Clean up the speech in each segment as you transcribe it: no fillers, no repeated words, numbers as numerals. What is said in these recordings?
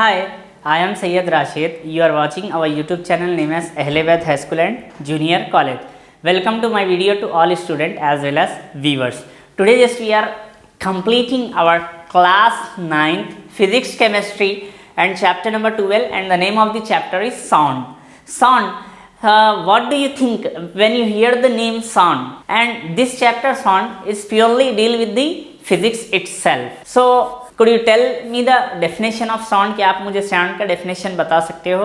Hi, I am Syed Rashid. You are watching our YouTube channel named as Ahle-Baith High School and Junior College. Welcome to my video to all students as well as viewers. Today just we are completing our class 9 physics chemistry and chapter number 12, and the name of the chapter is sound. Sound. What do you think when you hear the name sound? And this chapter sound is purely deal with the physics itself. So could you tell me the definition of sound? कि आप मुझे sound का definition बता सकते हो?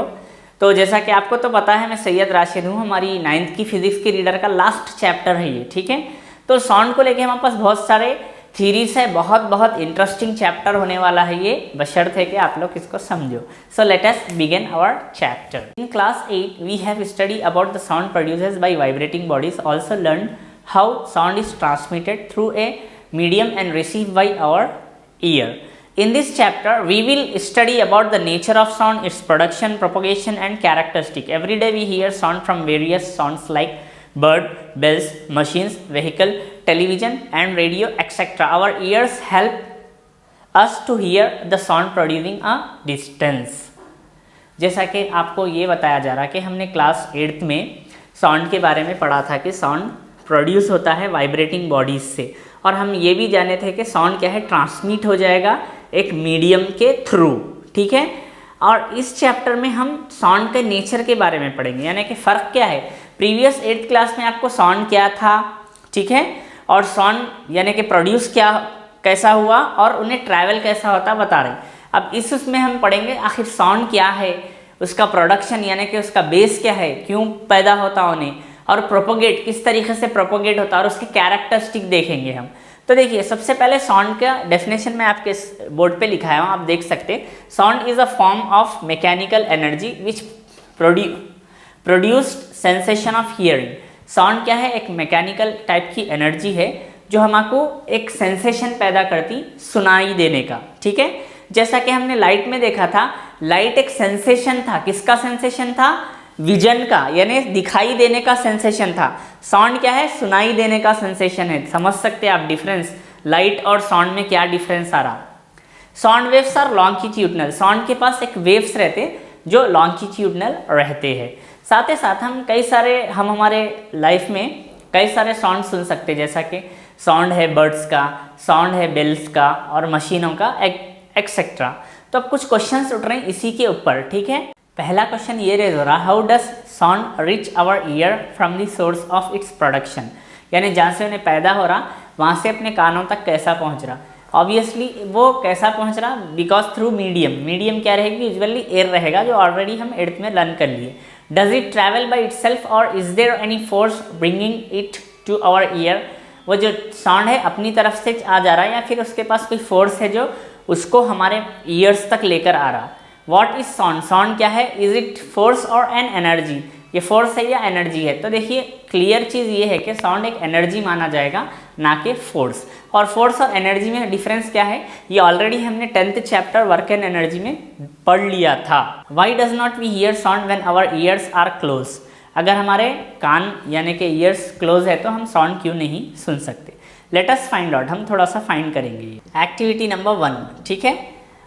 तो जैसा कि आपको तो पता है, मैं सैयद राशिद हूँ, हमारी 9th की फिजिक्स की रीडर का लास्ट चैप्टर है ये, ठीक है। तो साउंड को लेके हमारे पास बहुत सारे थीरीज है, बहुत इंटरेस्टिंग चैप्टर होने वाला है ये, बशर्ते कि आप लोग इसको समझो। So let us begin our chapter. In class 8 we have study about the sound produces by vibrating bodies, also learn how sound is transmitted through a medium and received by our ear. In this chapter we will study about the nature of sound, its production, propagation and characteristic. Every day we hear sound from various sounds like bird, bells, machines, vehicle, television and radio, etc. Our ears help us to hear the sound producing a distance. जैसा कि आपको ये बताया जा रहा है कि हमने क्लास 8th में साउंड के बारे में पढ़ा था कि साउंड प्रोड्यूस होता है वाइब्रेटिंग बॉडीज से, और हम ये भी जाने थे कि साउंड क्या है, ट्रांसमिट हो जाएगा एक मीडियम के थ्रू, ठीक है। और इस चैप्टर में हम साउंड के नेचर के बारे में पढ़ेंगे, यानी कि फ़र्क क्या है। प्रीवियस 8th क्लास में आपको साउंड क्या था, ठीक है, और साउंड यानी कि प्रोड्यूस कैसा हुआ और उन्हें ट्रैवल कैसा होता बता रहे। अब उसमें हम पढ़ेंगे आखिर साउंड क्या है, उसका प्रोडक्शन यानी कि उसका बेस क्या है, क्यों पैदा होता उन्हें, और प्रोपोगेट किस तरीके से प्रोपोगेट होता है, और उसके कैरेक्टरिस्टिक देखेंगे हम। तो देखिए, सबसे पहले साउंड का डेफिनेशन मैं आपके बोर्ड पे लिखाया हूँ, आप देख सकते हैं। Sound is a form of mechanical energy which produced sensation of hearing. Sound क्या है, एक मैकेनिकल टाइप की एनर्जी है जो हमको एक सेंसेशन पैदा करती सुनाई देने का, ठीक है। जैसा कि हमने लाइट में देखा था, लाइट एक सेंसेशन था। किसका सेंसेशन था? विजन का, यानी दिखाई देने का सेंसेशन था। साउंड क्या है? सुनाई देने का सेंसेशन है। समझ सकते हैं आप डिफरेंस, लाइट और साउंड में क्या डिफरेंस आ रहा। Sound waves are longitudinal. Sound के पास एक वेव्स रहते जो लॉन्गिट्यूडनल रहते हैं। साथ ही साथ हम हमारे लाइफ में कई सारे साउंड सुन सकते हैं, जैसा कि साउंड है बर्ड्स का, साउंड है बेल्स का और मशीनों का, एक्सेट्रा। तो अब कुछ क्वेश्चंस उठ रहे हैं इसी के ऊपर, ठीक है। पहला क्वेश्चन ये रेज हो रहा, how does sound reach our ear from the source of its production, यानी जहाँ से उन्हें पैदा हो रहा वहाँ से अपने कानों तक कैसा पहुँच रहा। ऑब्वियसली वो कैसा पहुँच रहा, बिकॉज थ्रू मीडियम क्या रहेगी, यूजुअली एयर रहेगा, जो ऑलरेडी हम 8th में लर्न कर लिए। Does it travel by itself और is there any force bringing it to our ear. वो जो साउंड है अपनी तरफ से आ जा रहा है या फिर उसके पास कोई फोर्स है जो उसको हमारे ईयर्स तक लेकर आ रहा। वॉट इज साउंड, साउंड क्या है, इज इट फोर्स और एन एनर्जी, ये फोर्स है या एनर्जी है। तो देखिए, क्लियर चीज़ ये है कि साउंड एक एनर्जी माना जाएगा, ना कि फोर्स। और फोर्स और एनर्जी में डिफरेंस क्या है, ये ऑलरेडी हमने 10th chapter work and energy में पढ़ लिया था। Why does not we hear sound when our ears are close. अगर हमारे कान यानी कि ईयर्स क्लोज है तो हम साउंड क्यों नहीं सुन सकते। लेट अस फाइंड आउट, हम थोड़ा सा फाइंड करेंगे। एक्टिविटी नंबर 1, ठीक है।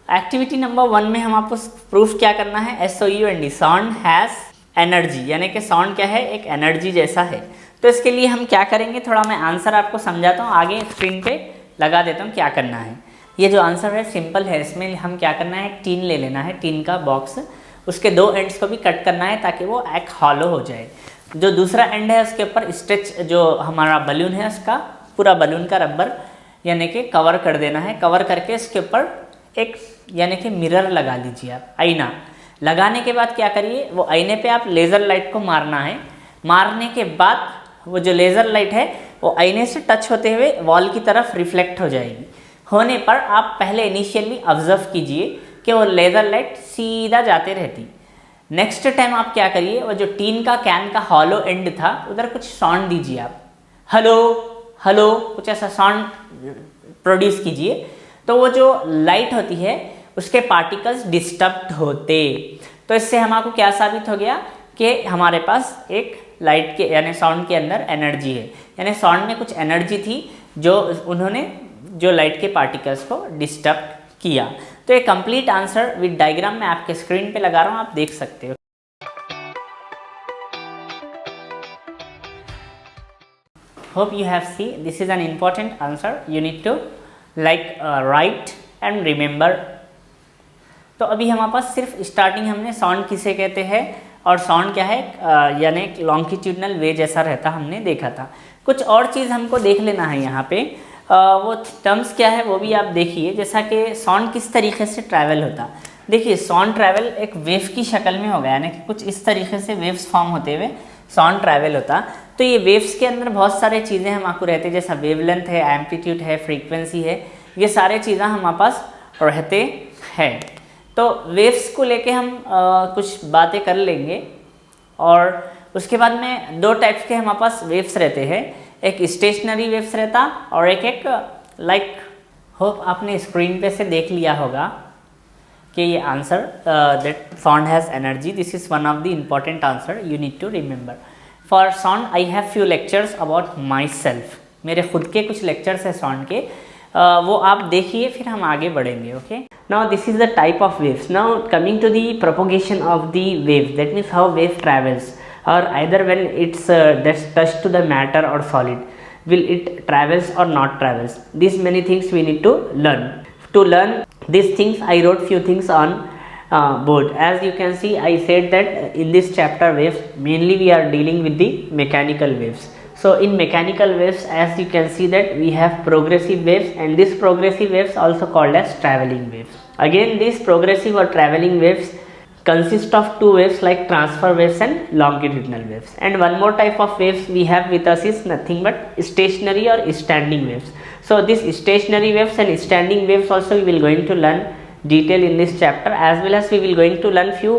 एक्टिविटी नंबर 1 में हम आपको प्रूफ क्या करना है, SOUND, साउंड हैज़ एनर्जी, यानी कि साउंड क्या है, एक एनर्जी जैसा है। तो इसके लिए हम क्या करेंगे, थोड़ा मैं आंसर आपको समझाता हूँ, आगे स्क्रीन पे लगा देता हूँ क्या करना है। ये जो आंसर है सिंपल है, इसमें हम क्या करना है, एक टीन ले लेना है, टीन का बॉक्स, उसके 2 एंड्स को भी कट करना है ताकि वो एक हॉलो हो जाए। जो दूसरा एंड है उसके ऊपर स्ट्रेच, जो हमारा बलून है उसका पूरा बलून का रबर यानी कि कवर कर देना है। कवर करके इसके ऊपर एक यानी कि मिरर लगा लीजिए आप, आईना। लगाने के बाद क्या करिए, वो आईने पे आप लेज़र लाइट को मारना है। मारने के बाद वो जो लेज़र लाइट है वो आईने से टच होते हुए वॉल की तरफ रिफ्लेक्ट हो जाएगी। होने पर आप पहले इनिशियली ऑब्जर्व कीजिए कि वो लेज़र लाइट सीधा जाते रहती। नेक्स्ट टाइम आप क्या करिए, वो जो टीन का कैन का हॉलो एंड था उधर कुछ साउंड दीजिए आप, हेलो हेलो, कुछ ऐसा साउंड प्रोड्यूस कीजिए। तो वो जो लाइट होती है उसके पार्टिकल्स डिस्टर्ब होते। तो इससे हमको क्या साबित हो गया कि हमारे पास एक लाइट के यानी साउंड के अंदर एनर्जी है, यानी साउंड में कुछ एनर्जी थी जो उन्होंने जो लाइट के पार्टिकल्स को डिस्टर्ब किया। तो तो ये कंप्लीट आंसर विद डायग्राम मैं आपके स्क्रीन पे लगा रहा हूँ, आप देख सकते हो। Hope you have seen. This is an important answer. You need to write and remember. तो अभी हमारे पास सिर्फ स्टार्टिंग हमने साउंड किसे कहते हैं और साउंड क्या है, यानी लॉन्गिट्यूडनल वे जैसा रहता हमने देखा था। कुछ और चीज़ हमको देख लेना है यहाँ पे, वो टर्म्स क्या है वो भी आप देखिए। जैसा कि साउंड किस तरीके से ट्रैवल होता, देखिए साउंड ट्रैवल एक वेव की शक्ल में होगा, यानी कि कुछ इस तरीके से वेव्स फॉर्म होते हुए साउंड ट्रैवल होता। तो ये वेव्स के अंदर बहुत सारे चीज़ें हम आपको रहते हैं, जैसा वेवलेंथ है, एम्पलीट्यूड है, फ्रीक्वेंसी है, ये सारे चीज़ें हमारे पास रहते हैं। तो वेव्स को लेके हम कुछ बातें कर लेंगे और उसके बाद में दो टाइप्स के हमारे पास वेव्स रहते हैं, एक स्टेशनरी वेव्स रहता और एक होप आपने स्क्रीन पे से देख लिया होगा कि ये answer that sound has energy, this is one of the important answer you need to remember. For sound I have few lectures about myself, मेरे खुद के कुछ लेक्चर्स हैं साउंड के, वो आप देखिए फिर हम आगे बढ़ेंगे। Okay, now this is the type of waves. Now coming to the propagation of the wave, that means how wave travels or either when it's touched to the matter or solid, will it travels or not travels. These many things we need to learn. To learn these things I wrote few things on board. As you can see, I said that in this chapter waves mainly we are dealing with the mechanical waves. So in mechanical waves, as you can see that we have progressive waves, and these progressive waves also called as traveling waves. Again, these progressive or traveling waves consist of two waves like transfer waves and longitudinal waves. And one more type of waves we have with us is nothing but stationary or standing waves. So this stationary waves and standing waves also we will going to learn detail in this chapter, as well as we will going to learn few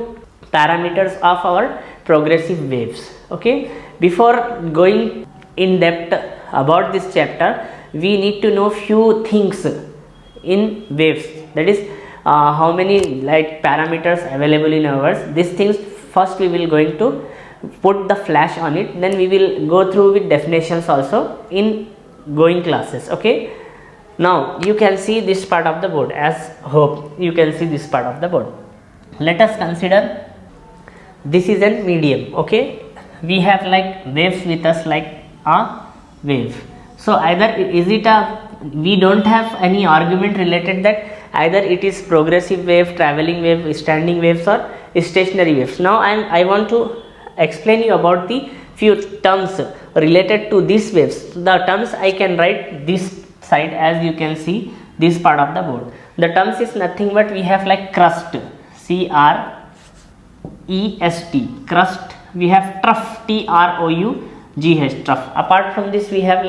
parameters of our progressive waves. Okay, before going in depth about this chapter, we need to know few things in waves, that is how many parameters available in ours. These things first we will going to put the flash on it, then we will go through with definitions also in going classes. Okay, now you can see this part of the board, as hope you can see this part of the board. Let us consider this is a medium. Okay, we have waves with us like a wave. So either is it a, we don't have any argument related that either it is progressive wave, traveling wave, standing waves or stationary waves. Now I want to explain you about the few terms related to these waves. The terms I can write this side, as you can see this part of the board. The terms is nothing but we have crust, C-R-E-S-T, crust. We have trough, T-R-O-U-G-H, trough. Apart from this we have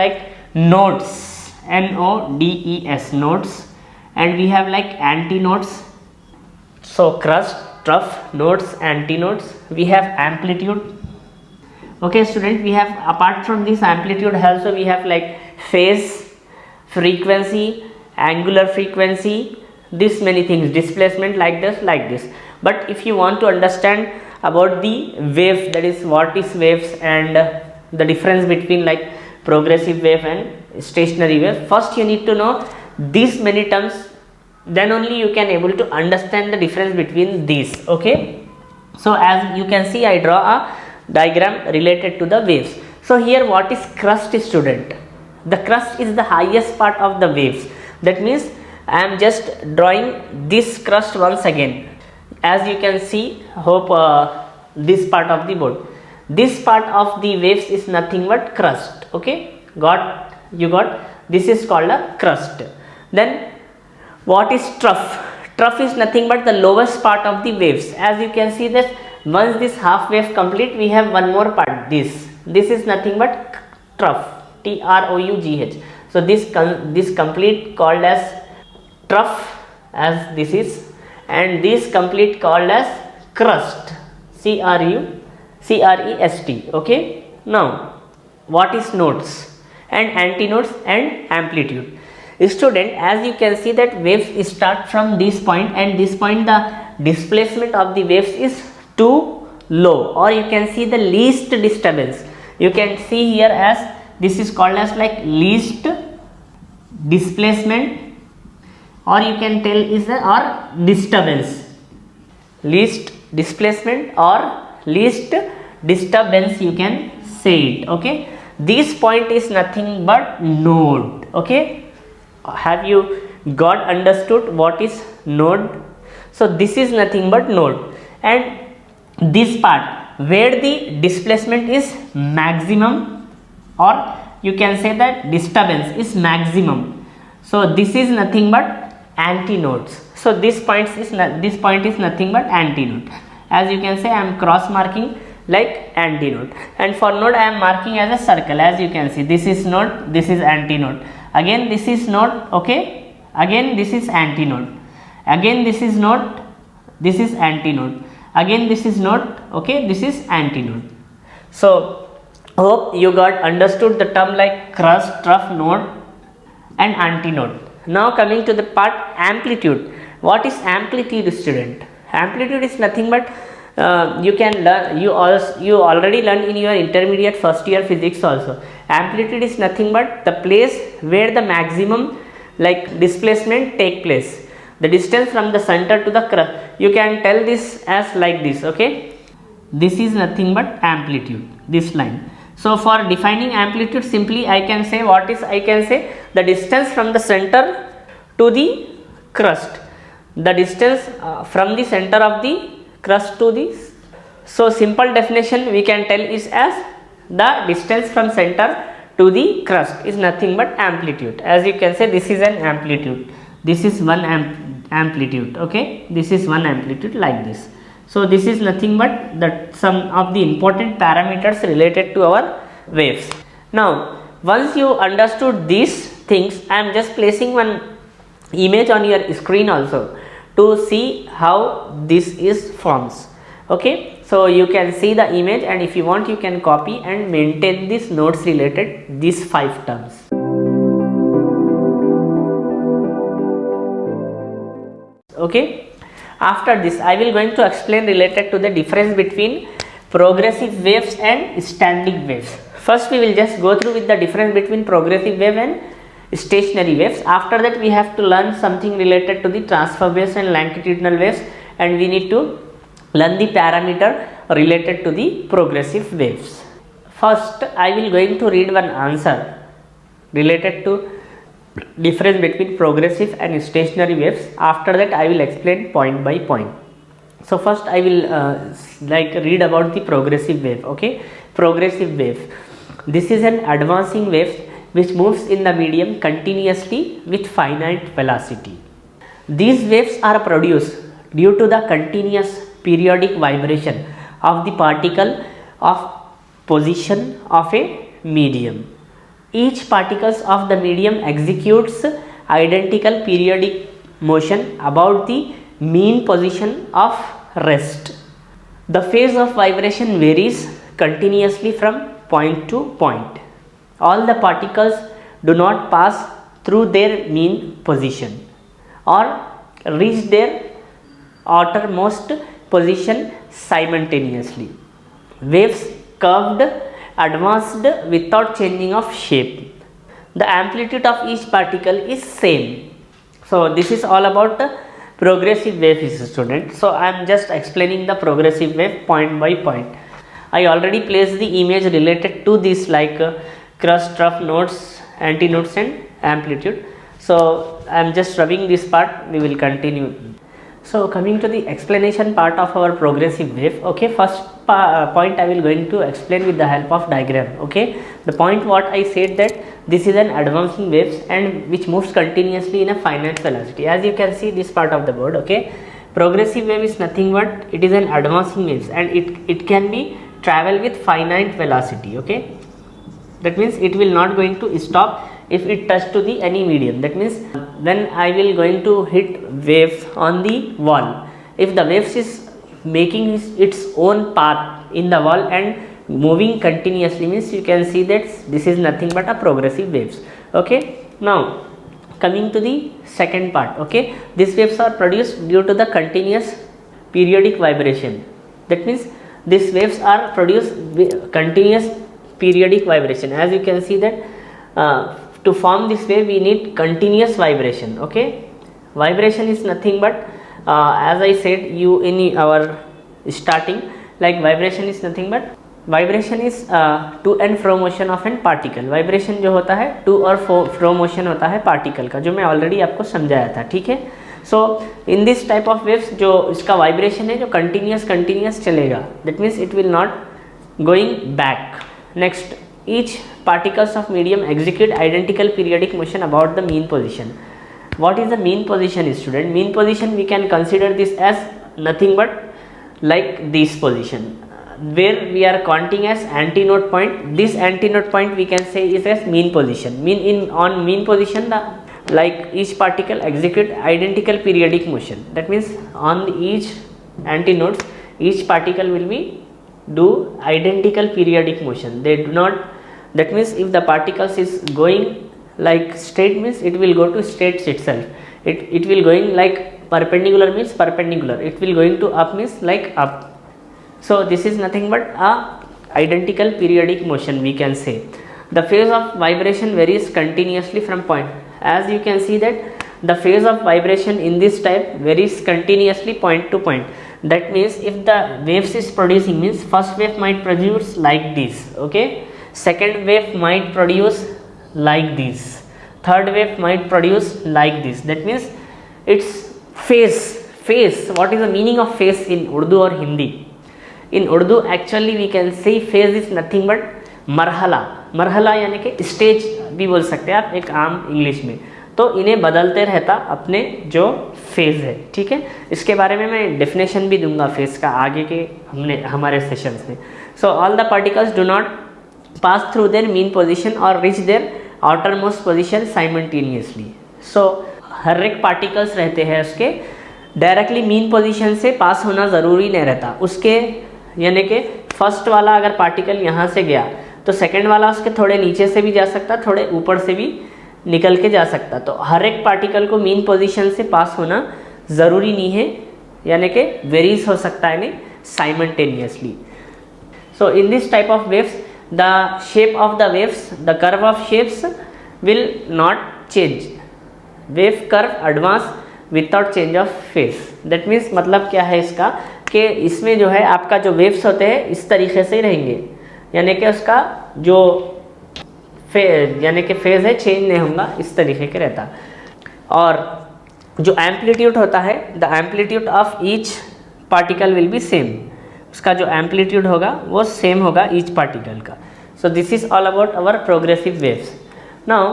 nodes, N-O-D-E-S, nodes. And we have antinodes. So crust, trough, nodes, antinodes. We have amplitude. Okay student, we have apart from this amplitude also we have phase, frequency, angular frequency, this many things, displacement, like this. But if you want to understand about the wave, that is what is waves and the difference between progressive wave and stationary wave, first you need to know these many terms, then only you can able to understand the difference between these. Okay, so as you can see I draw a diagram related to the waves. So here what is crust, student? The crust is the highest part of the waves. That means I am just drawing this crust once again. As you can see, hope this part of the board, this part of the waves is nothing but crust. Okay, you got this is called a crust. Then what is trough? Trough is nothing but the lowest part of the waves. As you can see that once this half wave complete, we have one more part, this is nothing but trough, T-R-O-U-G-H. So this complete called as trough, as this is, and this complete called as crust, C-R-E-S-T. Okay, now what is nodes and antinodes and amplitude? Student, as you can see that waves start from this point, and this point the displacement of the waves is too low, or you can see the least disturbance. You can see here as this is called as least displacement, or you can tell is the or disturbance, least displacement or least disturbance, you can say it. Okay, this point is nothing but node. Okay, have you got understood what is node? So this is nothing but node, and this part where the displacement is maximum, or you can say that disturbance is maximum, so this is nothing but antinodes. So this point is nothing but antinode. As you can say, I am cross marking like antinode, and for node I am marking as a circle. As you can see, this is node, this is antinode, again this is node. Okay, again this is antinode, again this is node, this is antinode, again this is node. Okay, this is antinode. So hope you got understood the term like crust, trough, node and antinode. Now coming to the part amplitude. What is amplitude, student? Amplitude is nothing but you can learn, you already learned in your intermediate first year physics also. Amplitude is nothing but the place where the maximum like displacement take place, the distance from the center to the crust. You can tell this as like this. Okay, this is nothing but amplitude, this line. So for defining amplitude, simply I can say, what is, I can say the distance from the center to the crust, the distance from the center of the crust to this. So simple definition we can tell is as the distance from center to the crust is nothing but amplitude. As you can say, this is an amplitude, this is one amplitude. Okay, this is one amplitude like this. So this is nothing but that some of the important parameters related to our waves. Now once you understood these things, I am just placing one image on your screen also to see how this is forms. Okay, so you can see the image, and if you want you can copy and maintain these notes related these 5 terms. Okay, after this I will going to explain related to the difference between progressive waves and standing waves. First we will just go through with the difference between progressive wave and stationary waves. After that we have to learn something related to the transfer waves and longitudinal waves, and we need to learn the parameter related to the progressive waves. First I will going to read one answer related to difference between progressive and stationary waves. After that I will explain point by point. So first I will like read about the progressive wave. Okay, progressive wave, this is an advancing wave which moves in the medium continuously with finite velocity. These waves are produced due to the continuous periodic vibration of the particle of position of a medium. Each particles of the medium executes identical periodic motion about the mean position of rest. The phase of vibration varies continuously from point to point. All the particles do not pass through their mean position or reach their outermost position simultaneously. Waves curved advanced without changing of shape. The amplitude of each particle is same. So this is all about the progressive wave, student. So I am just explaining the progressive wave point by point. I already placed the image related to this like crust, trough, nodes, antinodes and amplitude. So I am just rubbing this part, we will continue. So coming to the explanation part of our progressive wave. Okay, first point I will going to explain with the help of diagram. Okay, the point what I said that this is an advancing waves and which moves continuously in a finite velocity. As you can see this part of the board. Okay, progressive wave is nothing but it is an advancing waves and it can be travel with finite velocity. Okay, that means it will not going to stop if it touch to the any medium. That means when I will going to hit wave on the wall, if the waves is making its own path in the wall and moving continuously, means you can see that this is nothing but a progressive waves. Okay, now coming to the second part. Okay, these waves are produced due to the continuous periodic vibration. That means these waves are produced with continuous periodic vibration. As you can see that to form this wave we need continuous vibration. Okay, Vibration is nothing but as I said you in our starting, like vibration is nothing but vibration is to and fro motion of an particle. Vibration जो होता है to और fro motion होता है particle का, जो मैं already आपको समझाया था, ठीक है। So in this type of waves जो इसका वाइब्रेशन है जो कंटिन्यूस चलेगा, that means it will not going back. Next, each particles of medium execute identical periodic motion about the mean position. What is the mean position, student? Mean position we can consider this as nothing but like this position where we are counting as antinode point. This antinode point we can say is as mean position. On mean position the like each particle execute identical periodic motion. That means on each antinodes each particle will be do identical periodic motion. They do not, that means if the particles is going like straight means it will go to straight itself, it will going like perpendicular means perpendicular, it will going to up means like up. So this is nothing but a identical periodic motion we can say. The phase of vibration varies continuously from point, as you can see that the phase of vibration in this type varies continuously point to point. That means if the waves is producing means first wave might produce like this, okay, second wave might produce like this, third wave might produce like this. That means it's phase. What is the meaning of phase in Urdu or Hindi? In Urdu actually we can say phase is nothing but मरहला यानी कि stage भी बोल सकते हैं आप एक आम English में। तो इन्हें बदलते रहता अपने जो फेज है, ठीक है। इसके बारे में मैं डेफिनेशन भी दूंगा फेज का आगे के हमारे सेशंस में। So all the particles do not pass through their mean position or reach their outermost position simultaneously. So हर एक पार्टिकल्स रहते हैं उसके डायरेक्टली मीन पोजीशन से पास होना ज़रूरी नहीं रहता उसके, यानी कि फर्स्ट वाला अगर पार्टिकल यहाँ से गया तो सेकंड वाला उसके थोड़े नीचे से भी जा सकता, थोड़े ऊपर से भी निकल के जा सकता। तो हर एक पार्टिकल को मीन पोजीशन से पास होना ज़रूरी नहीं है, यानी कि वेरीज हो सकता है नहीं simultaneously. So in this type of waves the shape of the waves, the curve of shapes will not change. Wave curve advance without change of phase. That means मतलब क्या है इसका कि इसमें जो है आपका जो वेव्स होते हैं इस तरीके से ही रहेंगे, यानी कि उसका जो यानी कि फेज है चेंज नहीं होगा, इस तरीके के रहता। और जो एम्पलीट्यूड होता है, the amplitude of each particle will be same, उसका जो एम्पलीट्यूड होगा वो सेम होगा ईच पार्टिकल का। So this is all about our progressive waves. Now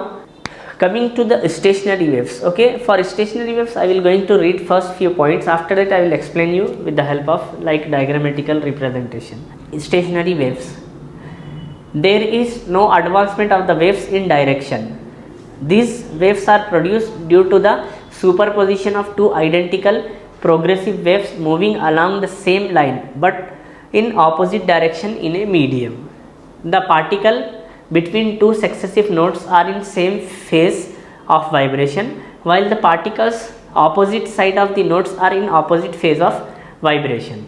coming to the stationary waves, okay. For stationary waves I will going to read first few points, after that I will explain you with the help of like diagrammatical representation. Stationary waves, there is no advancement of the waves in direction. These waves are produced due to the superposition of two identical progressive waves moving along the same line but in opposite direction in a medium. The particle between two successive notes are in same phase of vibration while the particles opposite side of the notes are in opposite phase of vibration.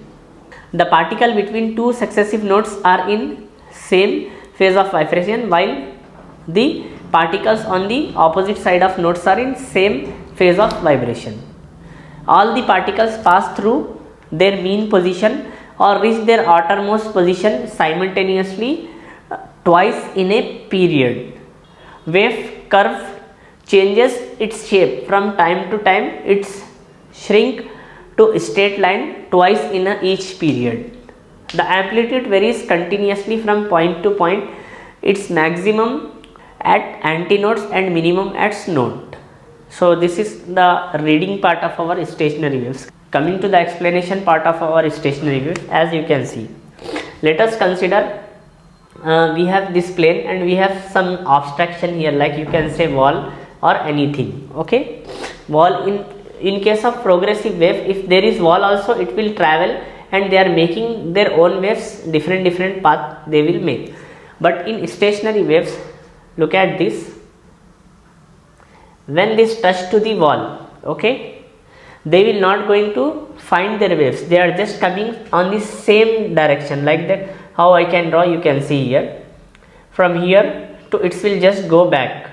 The particle between two successive notes are in same phase of vibration while the particles on the opposite side of notes are in same phase of vibration. All the particles pass through their mean position or reach their outermost position simultaneously twice in a period. Wave curve changes its shape from time to time. It's shrink to straight line twice in each period. The amplitude varies continuously from point to point. Its maximum at antinodes and minimum at node. So this is the reading part of our stationary waves. Coming to the explanation part of our stationary waves, as you can see, let us consider we have this plane and we have some abstraction here, like you can say wall or anything, okay. Wall, in case of progressive wave, if there is wall also, it will travel and they are making their own waves, different path they will make. But in stationary waves, look at this, when this touch to the wall, okay, they will not going to find their waves, they are just coming on the same direction, like that. How I can draw, you can see here, from here to it will just go back.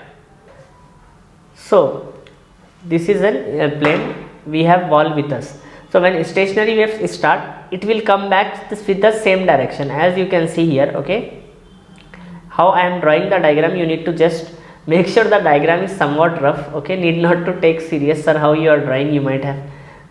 So this is a plane, we have ball with us. So when stationary waves start, it will come back with the same direction, as you can see here. Okay, how I am drawing the diagram, you need to just make sure the diagram is somewhat rough. Okay, need not to take serious, sir, how you are drawing. You might have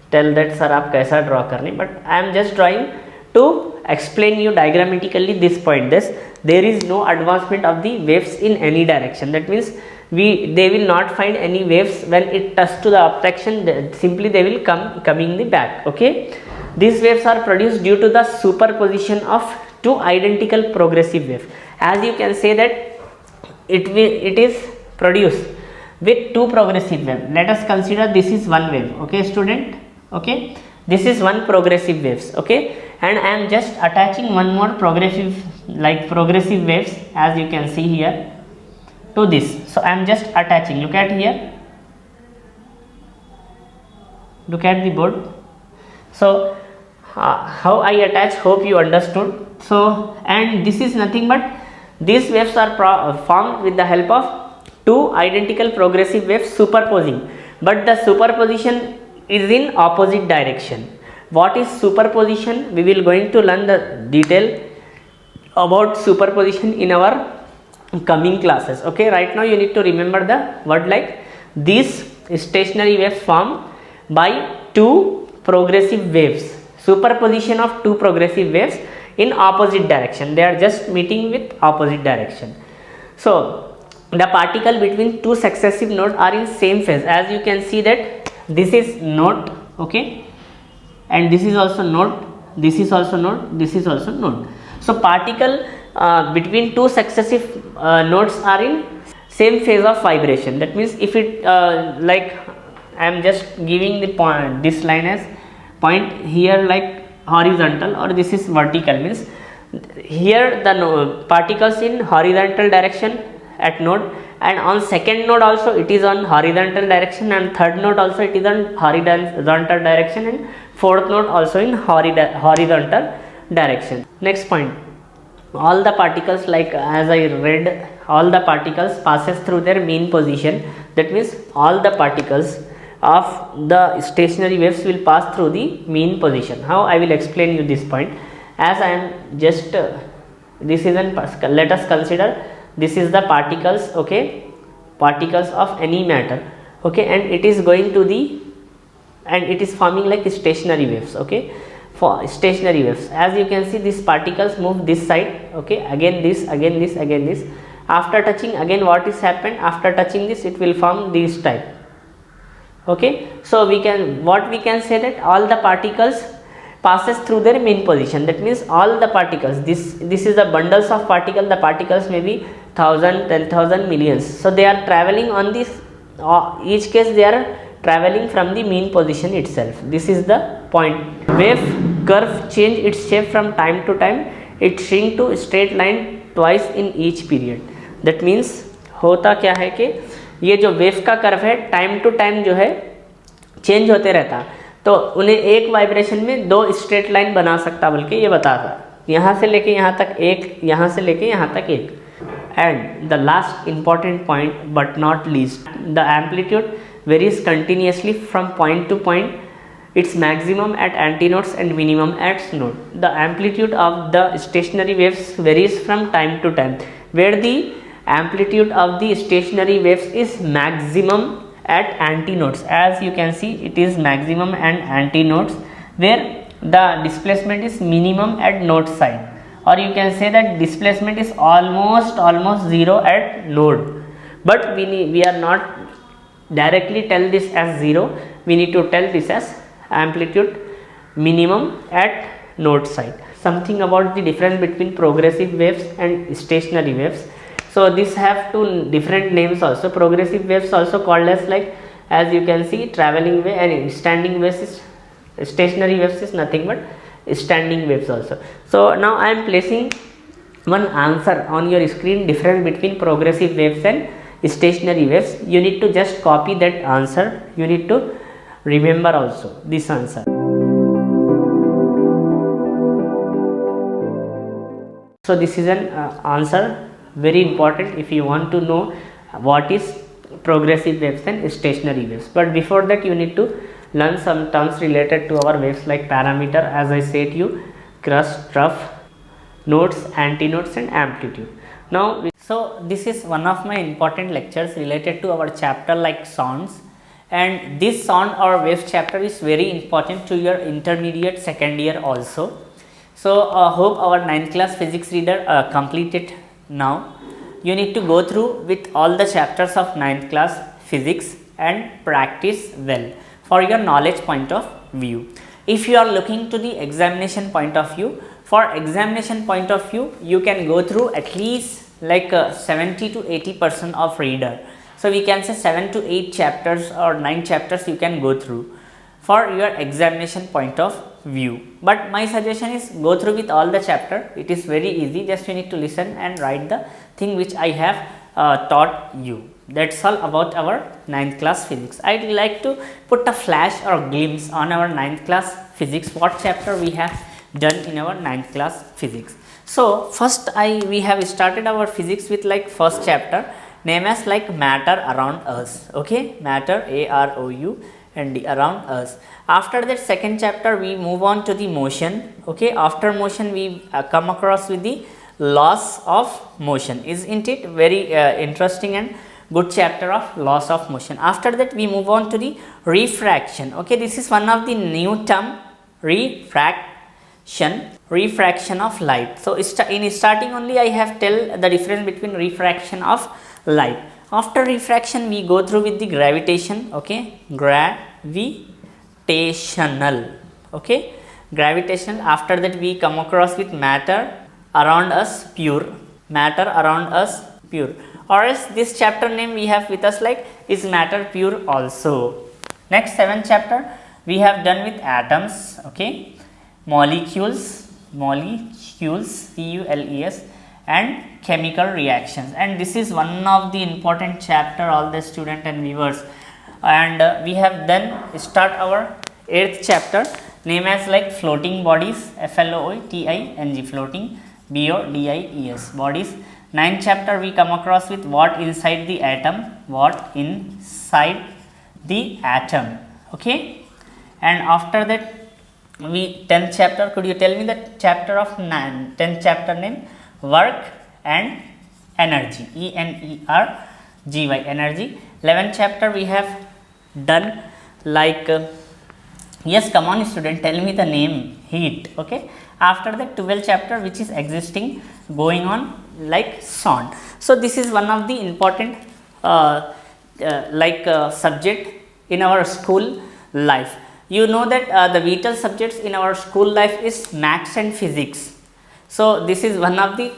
tell that sir आप कैसा draw करने, but I am just drawing to explain you diagrammatically this point. This there is no advancement of the waves in any direction. That means they will not find any waves when it touch to the abstraction. Simply they will coming the back. Okay, these waves are produced due to the superposition of two identical progressive waves. As you can say that it is produced with two progressive waves. Let us consider this is one wave. Okay, student. Okay, this is one progressive waves. Okay, and I am just attaching one more progressive waves, as you can see here, to this. So I am just attaching. Look at here, look at the board. So how I attach, hope you understood. So, and this is nothing but these waves are formed with the help of two identical progressive waves superposing, but the superposition is in opposite direction. What is superposition? We will going to learn the detail about superposition in our coming classes. Okay, right now you need to remember the word like these stationary waves formed by two progressive waves, superposition of two progressive waves in opposite direction. They are just meeting with opposite direction. So the particle between two successive nodes are in same phase. As you can see that this is node. Okay, and this is also node, this is also node, this is also node. So particle between two successive nodes are in same phase of vibration. That means if it like I am just giving the point, this line as point here like horizontal, or this is vertical, means here the particles in horizontal direction at node, and on second node also it is on horizontal direction, and third node also it is on horizontal direction, and fourth node also in horizontal direction. Next point, all the particles, like as I read, all the particles passes through their mean position. That means all the particles of the stationary waves will pass through the mean position. How? I will explain you this point. As I am just this is an, let us consider this is the particles. Okay, particles of any matter. Okay, and it is going to the, and it is forming like stationary waves. Okay, for stationary waves, as you can see, these particles move this side. Okay, again this, again this, again this. After touching, again what is happened, after touching this, it will form this type. Okay, so we can, what we can say that all the particles passes through their mean position. That means all the particles, this is the bundles of particles. The particles may be 1,000, 10,000, millions. So they are traveling on this, each case they are traveling from the mean position itself. This is the point. Wave curve change its shape from time to time. It shrink to straight line twice in each period. That means होता क्या है कि ये जो wave का curve है time to time जो है चेंज होते रहता, तो उन्हें एक वाइब्रेशन में दो स्ट्रेट लाइन बना सकता, बल्कि ये बताता, यहाँ से लेके यहाँ तक एक, यहाँ से लेके यहाँ तक एक. And the last important point but not least, the amplitude varies continuously from point two point. Its maximum at antinodes and minimum at node. The amplitude of the stationary waves varies from time to time, where the amplitude of the stationary waves is maximum at antinodes. As you can see, it is maximum and antinodes, where the displacement is minimum at node side, or you can say that displacement is almost zero at node. But we are not directly tell this as zero. We need to tell this as amplitude minimum at node side. Something about the difference between progressive waves and stationary waves. So this have two different names also. Progressive waves also called as, like as you can see, traveling wave, and standing waves is, stationary waves is nothing but standing waves also. So now I am placing one answer on your screen, difference between progressive waves and stationary waves. You need to just copy that answer. You need to remember also this answer. So this is an answer very important if you want to know what is progressive waves and stationary waves. But before that you need to learn some terms related to our waves like parameter, as I said you, crest, trough, nodes, antinodes and amplitude. Now so this is one of my important lectures related to our chapter like sounds, and this sound or waves chapter is very important to your intermediate second year also. So hope our 9th class physics reader completed now. You need to go through with all the chapters of 9th class physics and practice well for your knowledge point of view. If you are looking to the examination point of view, for examination point of view you can go through at least like 70 to 80% of reader. So we can say 7 to 8 chapters or 9 chapters you can go through for your examination point of view. But my suggestion is go through with all the chapter. It is very easy, just you need to listen and write the thing which I have taught you. That's all about our 9th class physics. I would like to put a flash or glimpse on our 9th class physics, what chapter we have done in our 9th class physics. So first we have started our physics with like first chapter name as like matter around us. Okay, matter, AROU and D, around us. After that second chapter we move on to the motion. Okay, after motion we come across with the laws of motion. Isn't it very interesting and good chapter of laws of motion. After that we move on to the refraction. Okay, this is one of the new term, refraction of light. So in starting only I have tell the difference between refraction of light. After refraction we go through with the gravitation. Okay, gravitational. Okay, gravitational. After that we come across with matter around us, pure. Matter around us, pure. Or else this chapter name we have with us like is matter pure also. Next 7th chapter we have done with atoms. Okay, molecules, CULES, and chemical reactions. And this is one of the important chapter all the student and viewers. And we have then start our 8th chapter name as like floating bodies, FLOATING, floating, BODIES, bodies. 9th chapter we come across with what inside the atom, okay. And after that we 10th chapter, could you tell me the chapter of 10th chapter name? Work and energy, ENERGY, energy. 11th chapter we have done like yes, come on student, tell me the name, heat. Okay, after that 12th chapter which is existing, going on like sound. So this is one of the important subject in our school life. You know that the vital subjects in our school life is maths and physics. So this is one of the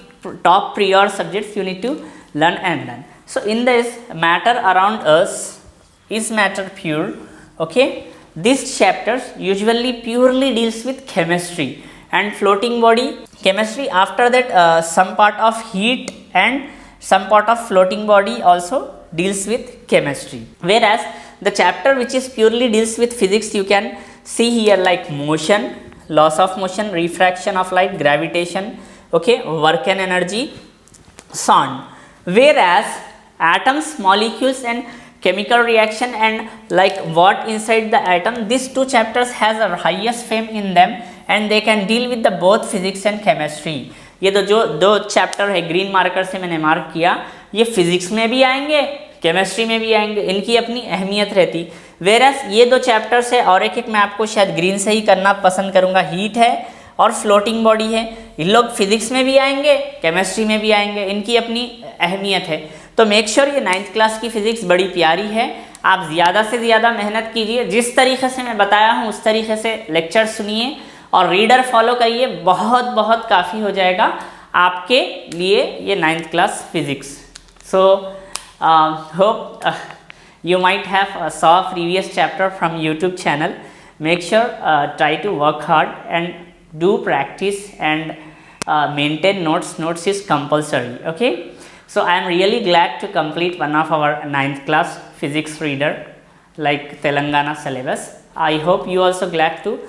top prior subjects you need to learn and learn. So in this matter around us, is matter pure? Okay, these chapters usually purely deals with chemistry and floating body chemistry. After that some part of heat and some part of floating body also deals with chemistry. Whereas the chapter which is purely deals with physics, you can see here like motion, laws of motion, refraction of light, gravitation, okay, work and energy, sound. Whereas atoms, molecules and chemical reaction and like what inside the atom, these two chapters has a highest fame in them and they can deal with the both physics and chemistry. ये तो जो दो chapter है green marker से मैंने mark किया, ये physics में भी आएंगे, केमिस्ट्री में भी आएंगे, इनकी अपनी अहमियत रहती। वेरस ये दो चैप्टर्स है और एक मैं आपको शायद ग्रीन से ही करना पसंद करूँगा, हीट है और फ्लोटिंग बॉडी है, इन लोग फिजिक्स में भी आएंगे, केमिस्ट्री में भी आएंगे, इनकी अपनी अहमियत है। तो मेक श्योर ये 9th क्लास की फिजिक्स बड़ी प्यारी है, आप ज़्यादा से ज़्यादा मेहनत कीजिए, जिस तरीके से मैं बताया हूँ उस तरीके से लेक्चर सुनिए और रीडर फॉलो करिए, बहुत बहुत काफ़ी हो जाएगा आपके लिए ये 9th class physics. So hope you might have saw previous chapter from YouTube channel. Make sure try to work hard and do practice and maintain notes. Notes is compulsory. Okay, so I am really glad to complete one of our 9th class physics reader like Telangana syllabus. I hope you also glad to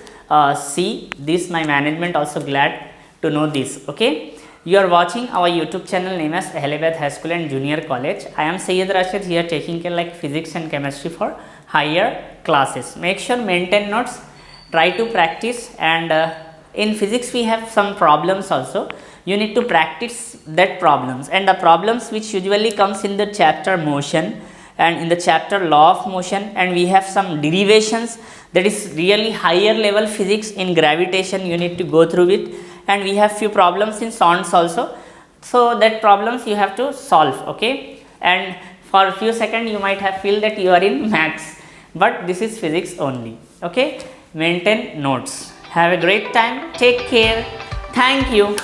see this. My management also glad to know this. Okay, You are watching our YouTube channel name as Ahliabad High School and Junior College. I am Syed Rashid here taking care like physics and chemistry for higher classes. Make sure maintain notes, try to practice, and in physics we have some problems also. You need to practice that problems, and the problems which usually comes in the chapter motion and in the chapter law of motion, and we have some derivations that is really higher level physics in gravitation you need to go through it, and we have few problems in sondes also. So that problems you have to solve, okay, and for a few seconds you might have feel that you are in maths, but this is physics only, okay. Maintain notes. Have a great time, take care, thank you.